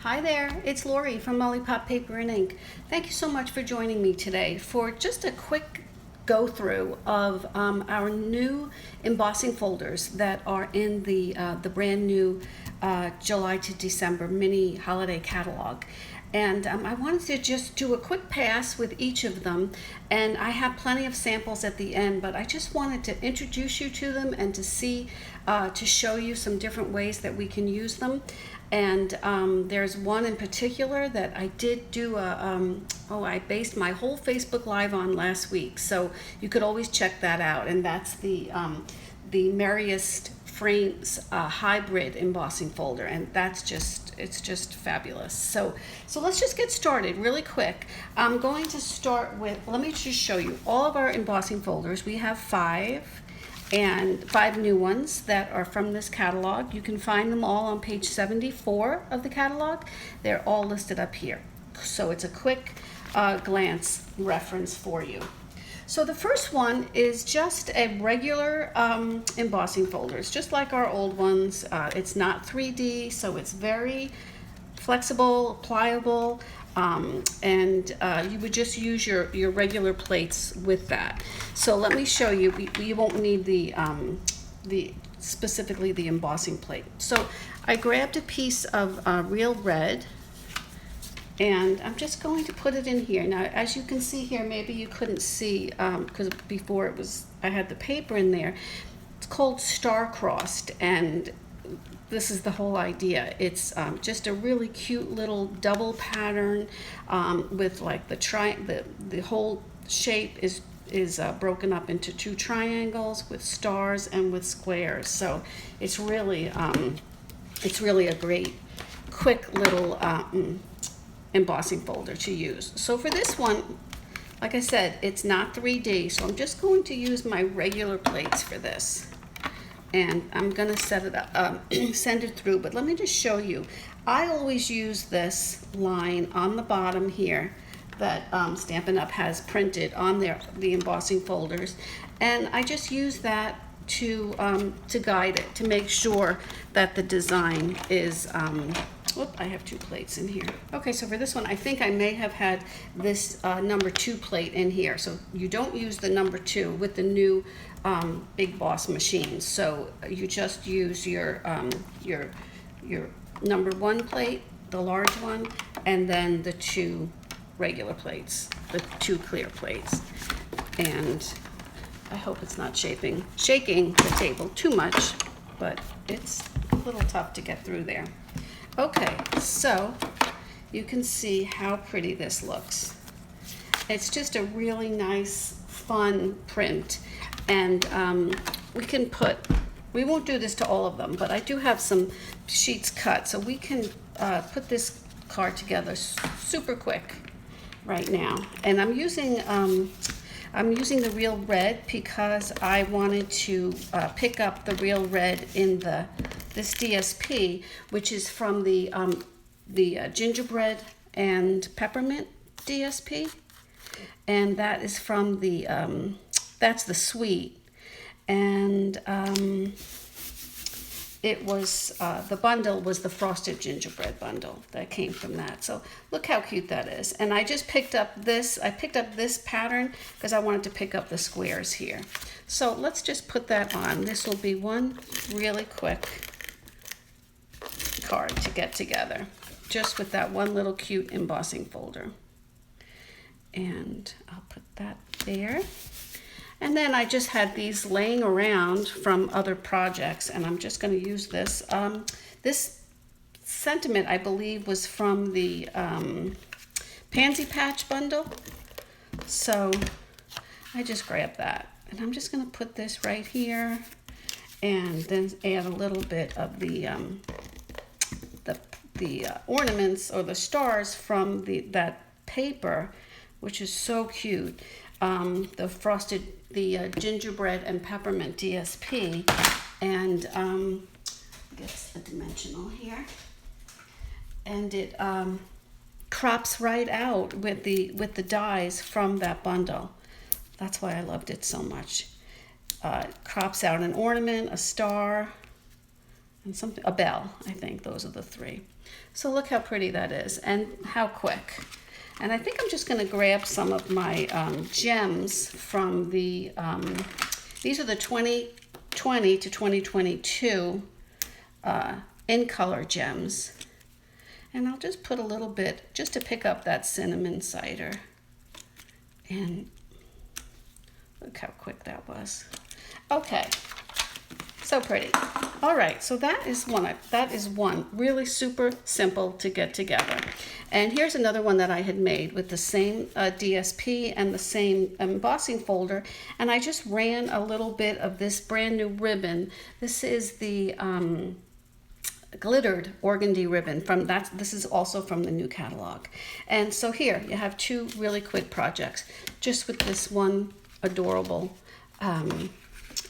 Hi there, it's Lori from Lollipop Paper and Ink. Thank you so much for joining me today for just a quick go through of our new embossing folders that are in the brand new July to December mini holiday catalog. And I wanted to just do a quick pass with each of them, and I have plenty of samples at the end, but I just wanted to introduce you to them and to show you some different ways that we can use them. And there's one in particular that I did do I based my whole Facebook Live on last week, so you could always check that out, and that's the Merriest Frames hybrid embossing folder, and it's just fabulous. So let's just get started really quick. I'm going to start with, let me just show you all of our embossing folders. We have five new ones that are from this catalog. You can find them all on page 74 of the catalog. They're all listed up here. So it's a quick glance reference for you. So the first one is just a regular embossing folders, just like our old ones. It's not 3D, so it's very flexible, pliable, and you would just use your regular plates with that. So let me show you. You won't need specifically the embossing plate. So I grabbed a piece of real red, and I'm just going to put it in here. Now, as you can see here, maybe you couldn't see because before I had the paper in there. It's called star-crossed, and this is the whole idea. It's just a really cute little double pattern with like the whole shape is broken up into two triangles with stars and with squares. So it's really a great quick little embossing folder to use. So for this one, like I said, it's not 3D, so I'm just going to use my regular plates for this. And I'm gonna set it up, send it through, but let me just show you. I always use this line on the bottom here that Stampin' Up! Has printed on the embossing folders, and I just use that to guide it, to make sure that the design is, I have two plates in here. Okay, so for this one, I think I may have had this number 2 plate in here. So you don't use the number 2 with the new Big Boss machines. So you just use your number 1 plate, the large one, and then the 2 regular plates, the 2 clear plates. And I hope it's not shaking the table too much, but it's a little tough to get through there. Okay, so you can see how pretty this looks. It's just a really nice, fun print, and we won't do this to all of them, but I do have some sheets cut, so we can put this card together super quick right now. And I'm using the real red because I wanted to pick up the real red in this DSP, which is from the gingerbread and peppermint DSP, and that is from that's the sweet, and it was the bundle was the frosted gingerbread bundle that came from that. So look how cute that is. And I just picked up this. I picked up this pattern because I wanted to pick up the squares here. So let's just put that on. This will be one really quick card to get together, just with that one little cute embossing folder. And I'll put that there. And then I just had these laying around from other projects, and I'm just going to use this. This sentiment, I believe, was from the Pansy Patch bundle. So I just grabbed that. And I'm just going to put this right here, and then add a little bit of the ornaments or the stars from that paper, which is so cute. The gingerbread and peppermint DSP, and I guess a dimensional here, and it crops right out with the dies from that bundle. That's why I loved it so much. Crops out an ornament, a star, and something, a bell, I think. Those are the three. So look how pretty that is and how quick. And I think I'm just going to grab some of my gems from the, these are the 2020 to 2022 in color gems. And I'll just put a little bit just to pick up that cinnamon cider. And look how quick that was. Okay, so pretty. All right, so that is one really super simple to get together. And here's another one that I had made with the same DSP and the same embossing folder. And I just ran a little bit of this brand new ribbon. This is the glittered organdy ribbon from that. This is also from the new catalog. And so here you have two really quick projects just with this one adorable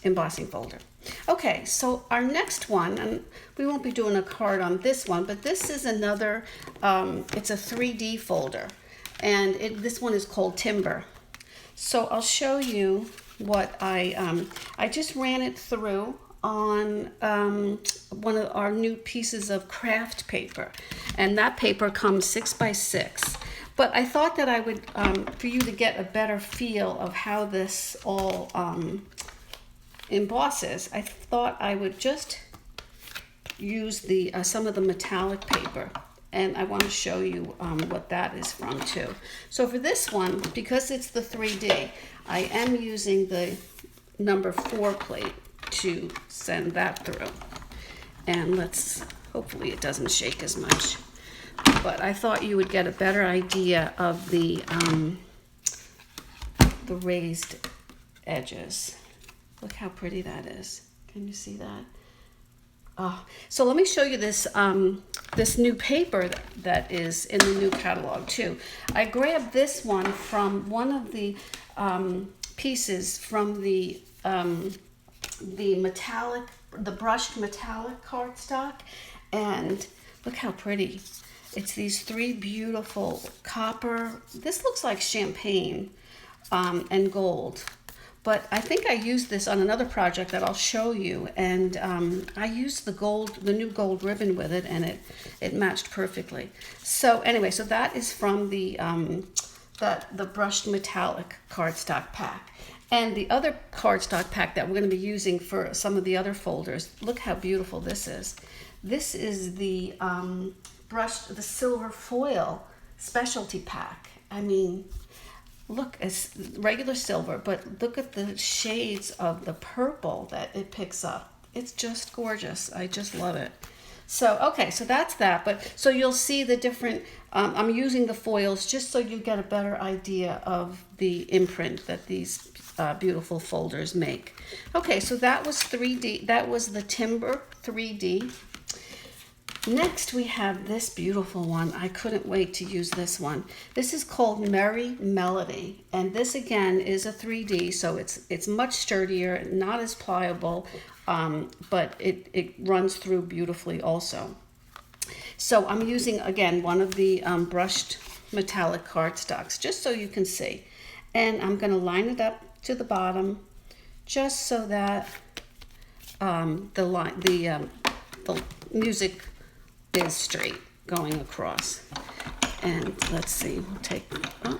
embossing folder. Okay, so our next one, and we won't be doing a card on this one, but this is another, it's a 3D folder, and this one is called Timber. So I'll show you what I just ran it through on one of our new pieces of craft paper, and that paper comes 6 by 6. But I thought that I would, for you to get a better feel of how this all embosses, I thought I would just use the some of the metallic paper, and I want to show you what that is from too. So for this one, because it's the 3D, I am using the number 4 plate to send that through. And hopefully it doesn't shake as much. But I thought you would get a better idea of the raised edges. Look how pretty that is. Can you see that? Oh, so let me show you this this new paper that is in the new catalog too. I grabbed this one from one of the pieces from the brushed metallic cardstock, and look how pretty. It's these 3 beautiful copper, this looks like champagne and gold. But I think I used this on another project that I'll show you, and I used the new gold ribbon with it, and it matched perfectly. So anyway, so that is from the brushed metallic cardstock pack. And the other cardstock pack that we're going to be using for some of the other folders, look how beautiful this is. This is the the silver foil specialty pack. I mean, look, it's regular silver, but look at the shades of the purple that it picks up. It's just gorgeous. I just love it. So, okay, so that's that. But so you'll see the different, I'm using the foils just so you get a better idea of the imprint that these beautiful folders make. Okay, so that was 3D. That was the Timber 3D. Next, we have this beautiful one. I couldn't wait to use this one. This is called Merry Melody, and this again is a 3D, so it's much sturdier, not as pliable, but it runs through beautifully also. So I'm using again one of the brushed metallic cardstocks, just so you can see, and I'm going to line it up to the bottom, just so that the music is straight going across. And let's see, we'll take, oh,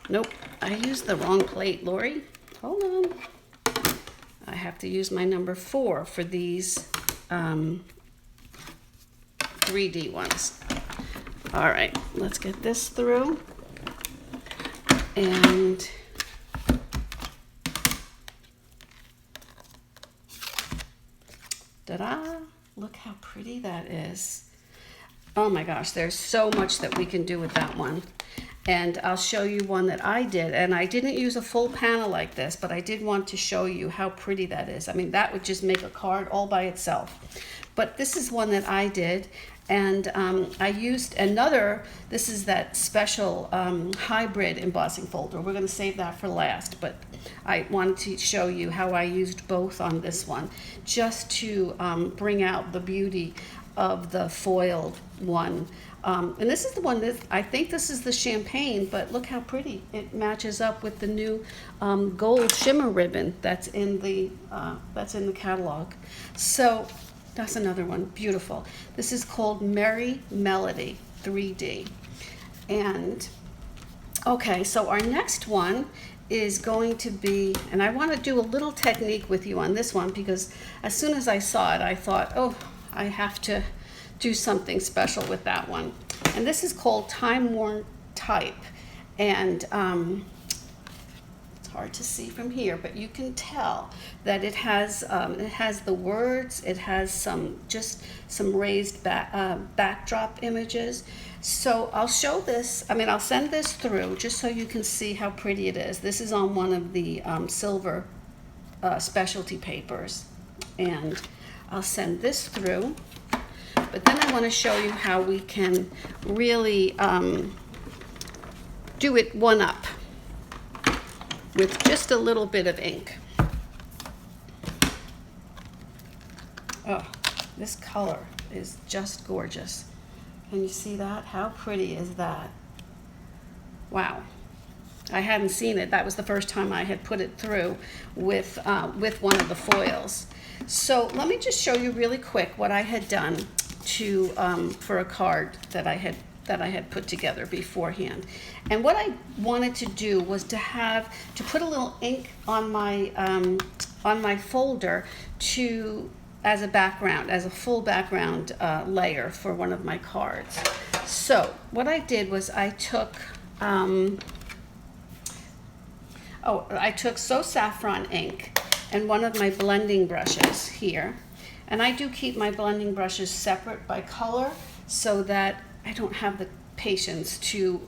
nope, I used the wrong plate, Lori. Hold on. I have to use my number 4 for these 3D ones. All right, let's get this through. And ta-da! Look how pretty that is. Oh my gosh, there's so much that we can do with that one. And I'll show you one that I did. And I didn't use a full panel like this, but I did want to show you how pretty that is. I mean, that would just make a card all by itself. But this is one that I did. And I used another, this is that special hybrid embossing folder. We're going to save that for last, but I wanted to show you how I used both on this one, just to bring out the beauty of the foiled one. And this is the one that, I think this is the champagne, but look how pretty. It matches up with the new gold shimmer ribbon that's in the catalog. So that's another one, beautiful. This is called Merry Melody 3D. And okay, so our next one is going to be, and I want to do a little technique with you on this one, because as soon as I saw it, I thought, oh, I have to do something special with that one. And this is called Time Worn Type. And it's hard to see from here, but you can tell that it has the words, it has some raised backdrop images. So I'll show this, I'll send this through just so you can see how pretty it is. This is on one of the silver specialty papers, and I'll send this through. But then I want to show you how we can really do it one up with just a little bit of ink. Oh, this color is just gorgeous. Can you see that? How pretty is that? Wow. I hadn't seen it. That was the first time I had put it through with one of the foils. So let me just show you really quick what I had done to for a card that I had put together beforehand. And what I wanted to do was to put a little ink on my folder as a background, as a full background layer for one of my cards. So what I did was I took So Saffron ink and one of my blending brushes here. And I do keep my blending brushes separate by color so that I don't have the patience to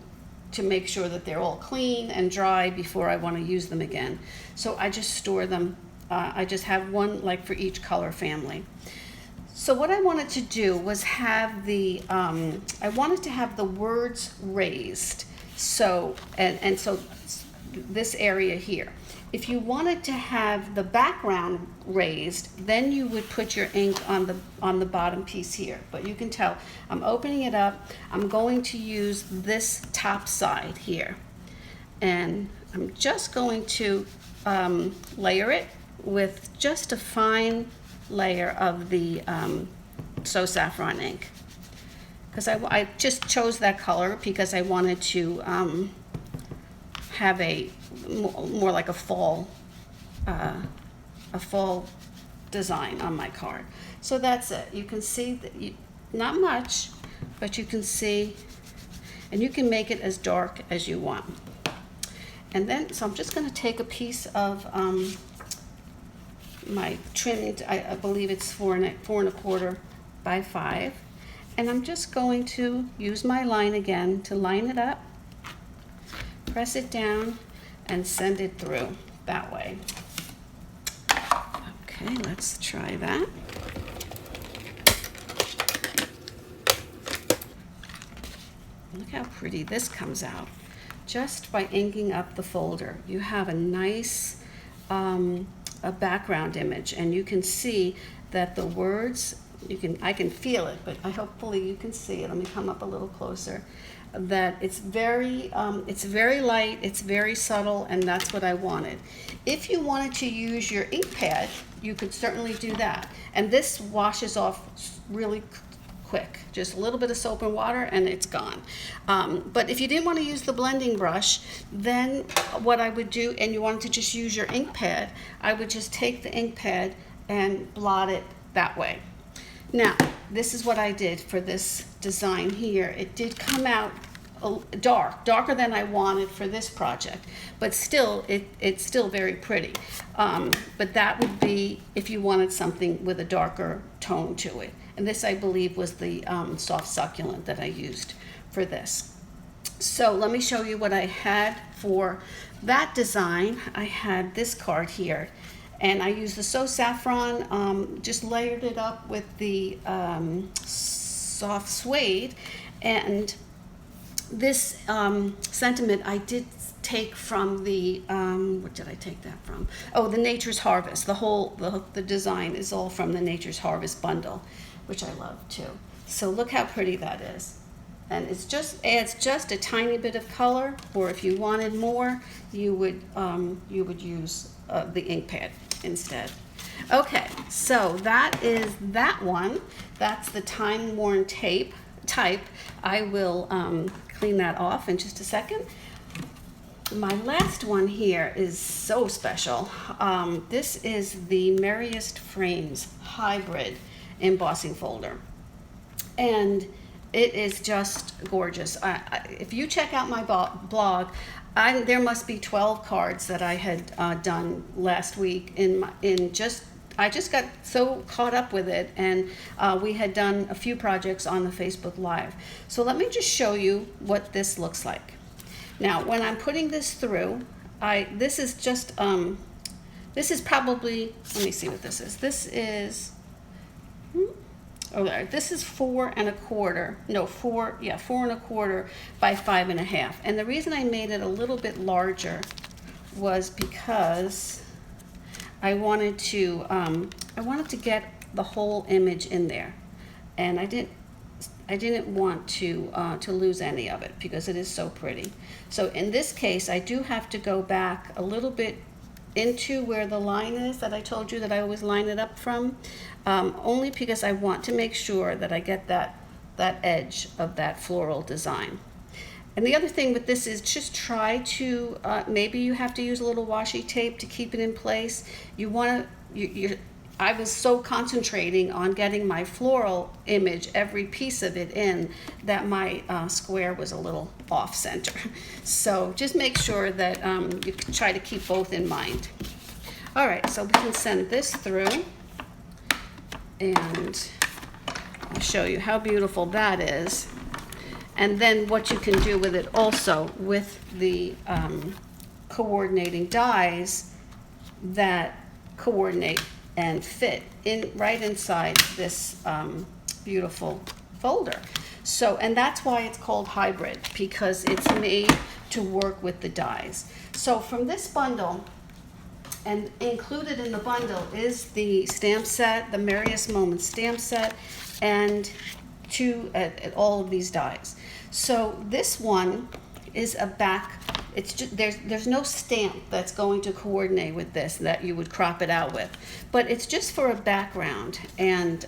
make sure that they're all clean and dry before I want to use them again. So I just store them. I just have one like for each color family. So what I wanted to do was have I wanted to have the words raised. So so this area here. If you wanted to have the background raised, then you would put your ink on the bottom piece here. But you can tell I'm opening it up. I'm going to use this top side here, and I'm just going to layer it with just a fine layer of the So Saffron ink, because I just chose that color because I wanted to have a more like a fall design on my card. So that's it. You can see that not much, but you can see, and you can make it as dark as you want. And then, so I'm just going to take a piece of my trimmed, I believe it's 4¼ by 5, and I'm just going to use my line again to line it up, press it down, and send it through that way. Okay, let's try that. Look how pretty this comes out. Just by inking up the folder, you have a nice a background image, and you can see that the words, I can feel it, but hopefully you can see it. Let me come up a little closer. That it's very light, it's very subtle, and that's what I wanted. If you wanted to use your ink pad, you could certainly do that. And this washes off really quick. Just a little bit of soap and water and it's gone. But if you didn't want to use the blending brush, then what I would do, and you wanted to just use your ink pad, I would just take the ink pad and blot it that way. Now, this is what I did for this design here. It did come out darker than I wanted for this project, but still, it's still very pretty. But that would be if you wanted something with a darker tone to it. And this, I believe, was the soft succulent that I used for this. So let me show you what I had for that design. I had this card here. And I used the So Saffron, just layered it up with the soft suede. And this sentiment I did take from the, what did I take that from? Oh, the Nature's Harvest. The design is all from the Nature's Harvest bundle, which I love too. So look how pretty that is. And it just adds just a tiny bit of color, or if you wanted more, you would use the ink pad instead. Okay, so that is that one. That's the time-worn type. I will clean that off in just a second. My last one here is so special. This is the Merriest Frames Hybrid Embossing Folder. And it is just gorgeous. If you check out my blog, there must be 12 cards that I had done last week I just got so caught up with it, and we had done a few projects on the Facebook Live. So let me just show you what this looks like. Now, when I'm putting this through, this is probably, let me see what this is. This is, this is 4 1/4. No, 4 1/4 by 5 1/2. And the reason I made it a little bit larger was because I wanted to get the whole image in there, and I didn't want to lose any of it because it is so pretty. So in this case, I do have to go back a little bit into where the line is that I told you that I always line it up from, only because I want to make sure that I get that edge of that floral design. And the other thing with this is just try to, maybe you have to use a little washi tape to keep it in place. I was so concentrating on getting my floral image, every piece of it in, that my square was a little off center. So just make sure that you can try to keep both in mind. All right, so we can send this through, and I'll show you how beautiful that is. And then what you can do with it also with the coordinating dies that coordinate and fit right inside this beautiful folder. So, and that's why it's called hybrid, because it's made to work with the dies. So from this bundle, and included in the bundle is the stamp set, the Merriest Moments stamp set, and all of these dies. So this one is a back. It's just, there's no stamp that's going to coordinate with this that you would crop it out with, but it's just for a background, and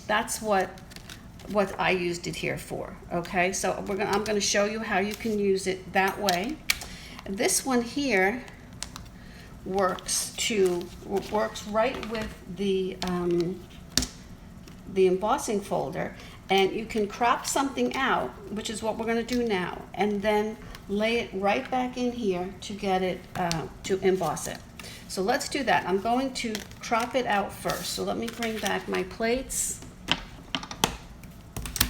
that's what I used it here for. Okay, so I'm going to show you how you can use it that way. This one here works right with the embossing folder, and you can crop something out, which is what we're going to do now, and then lay it right back in here to get it to emboss it. So let's do that. I'm going to crop it out first. So let me bring back my plates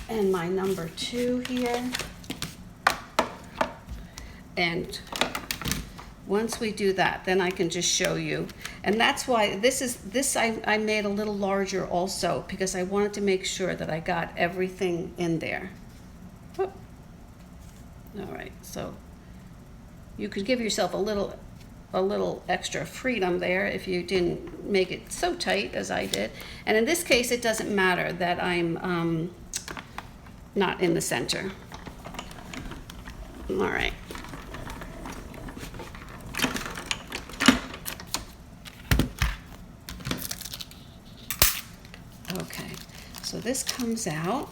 and my number 2 here. And once we do that, then I can just show you. And that's why I made a little larger also, because I wanted to make sure that I got everything in there. Oh. All right, so you could give yourself a little extra freedom there if you didn't make it so tight as I did. And in this case, it doesn't matter that I'm not in the center. All right. Okay, so this comes out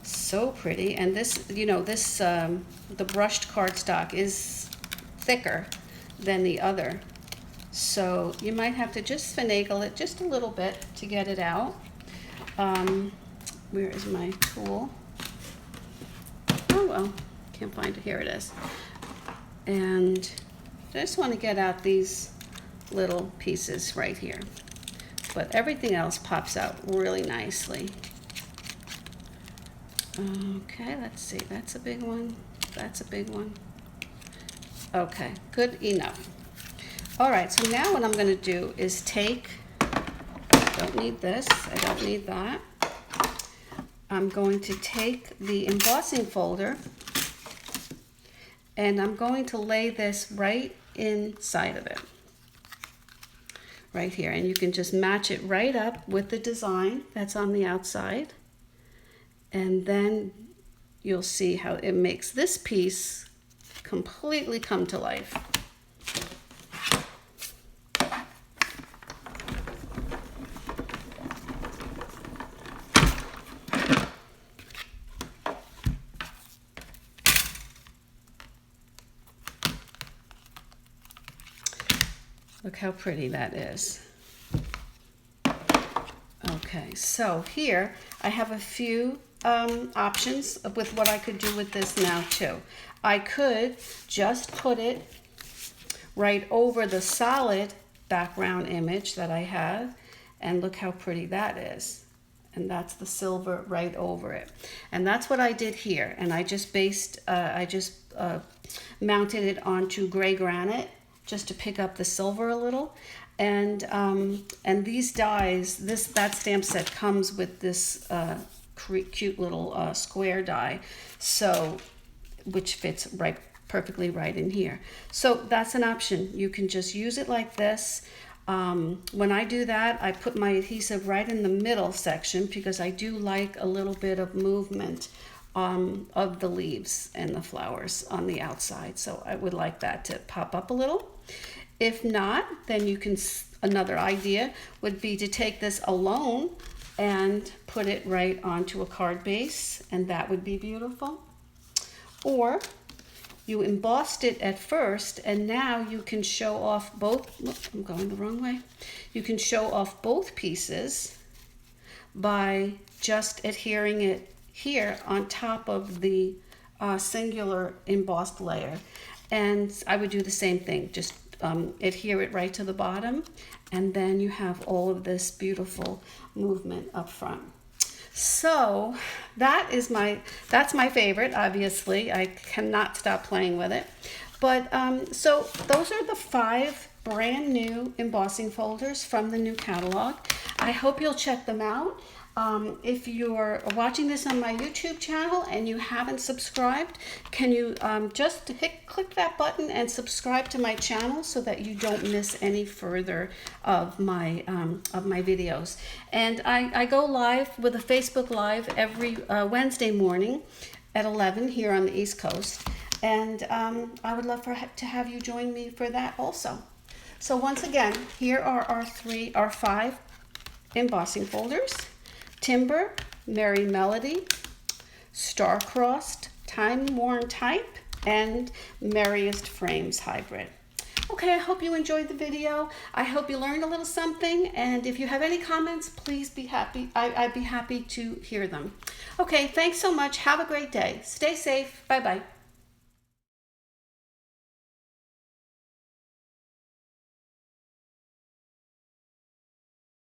so pretty, and this, the brushed cardstock is thicker than the other, so you might have to just finagle it just a little bit to get it out. Where is my tool? Oh well, can't find it. Here it is. And I just want to get out these little pieces right here, but everything else pops out really nicely. Okay, let's see, that's a big one, that's a big one. Okay, good enough. All right, so now what I'm going to do is don't need this, I don't need that. I'm going to take the embossing folder, and I'm going to lay this right inside of it. Right here, and you can just match it right up with the design that's on the outside, and then you'll see how it makes this piece completely come to life. Look how pretty that is. Okay, so here I have a few options with what I could do with this now too. I could just put it right over the solid background image that I have, and look how pretty that is. And that's the silver right over it. And that's what I did here. And I just mounted it onto gray granite just to pick up the silver a little. And these dies, that stamp set comes with this cute little square die, so which fits perfectly right in here. So that's an option. You can just use it like this. When I do that, I put my adhesive right in the middle section because I do like a little bit of movement of the leaves and the flowers on the outside. So I would like that to pop up a little. If not, then you can, another idea would be to take this alone and put it right onto a card base, and that would be beautiful. Or you embossed it at first, and now you can show off both, I'm going the wrong way. You can show off both pieces by just adhering it here on top of the singular embossed layer. And I would do the same thing, just adhere it right to the bottom, and then you have all of this beautiful movement up front. So that's my favorite, obviously. I cannot stop playing with it. But so those are the 5 brand new embossing folders from the new catalog. I hope you'll check them out. If you're watching this on my YouTube channel and you haven't subscribed, can you just click that button and subscribe to my channel so that you don't miss any further of my videos. And I go live with a Facebook Live every Wednesday morning at 11 here on the East Coast, and I would love to have you join me for that also. So once again, here are our 5 embossing folders: Timber, Merry Melody, Star-Crossed, Time-Worn Type, and Merriest Frames Hybrid. Okay, I hope you enjoyed the video. I hope you learned a little something, and if you have any comments, please be happy. I'd be happy to hear them. Okay, thanks so much. Have a great day. Stay safe. Bye-bye.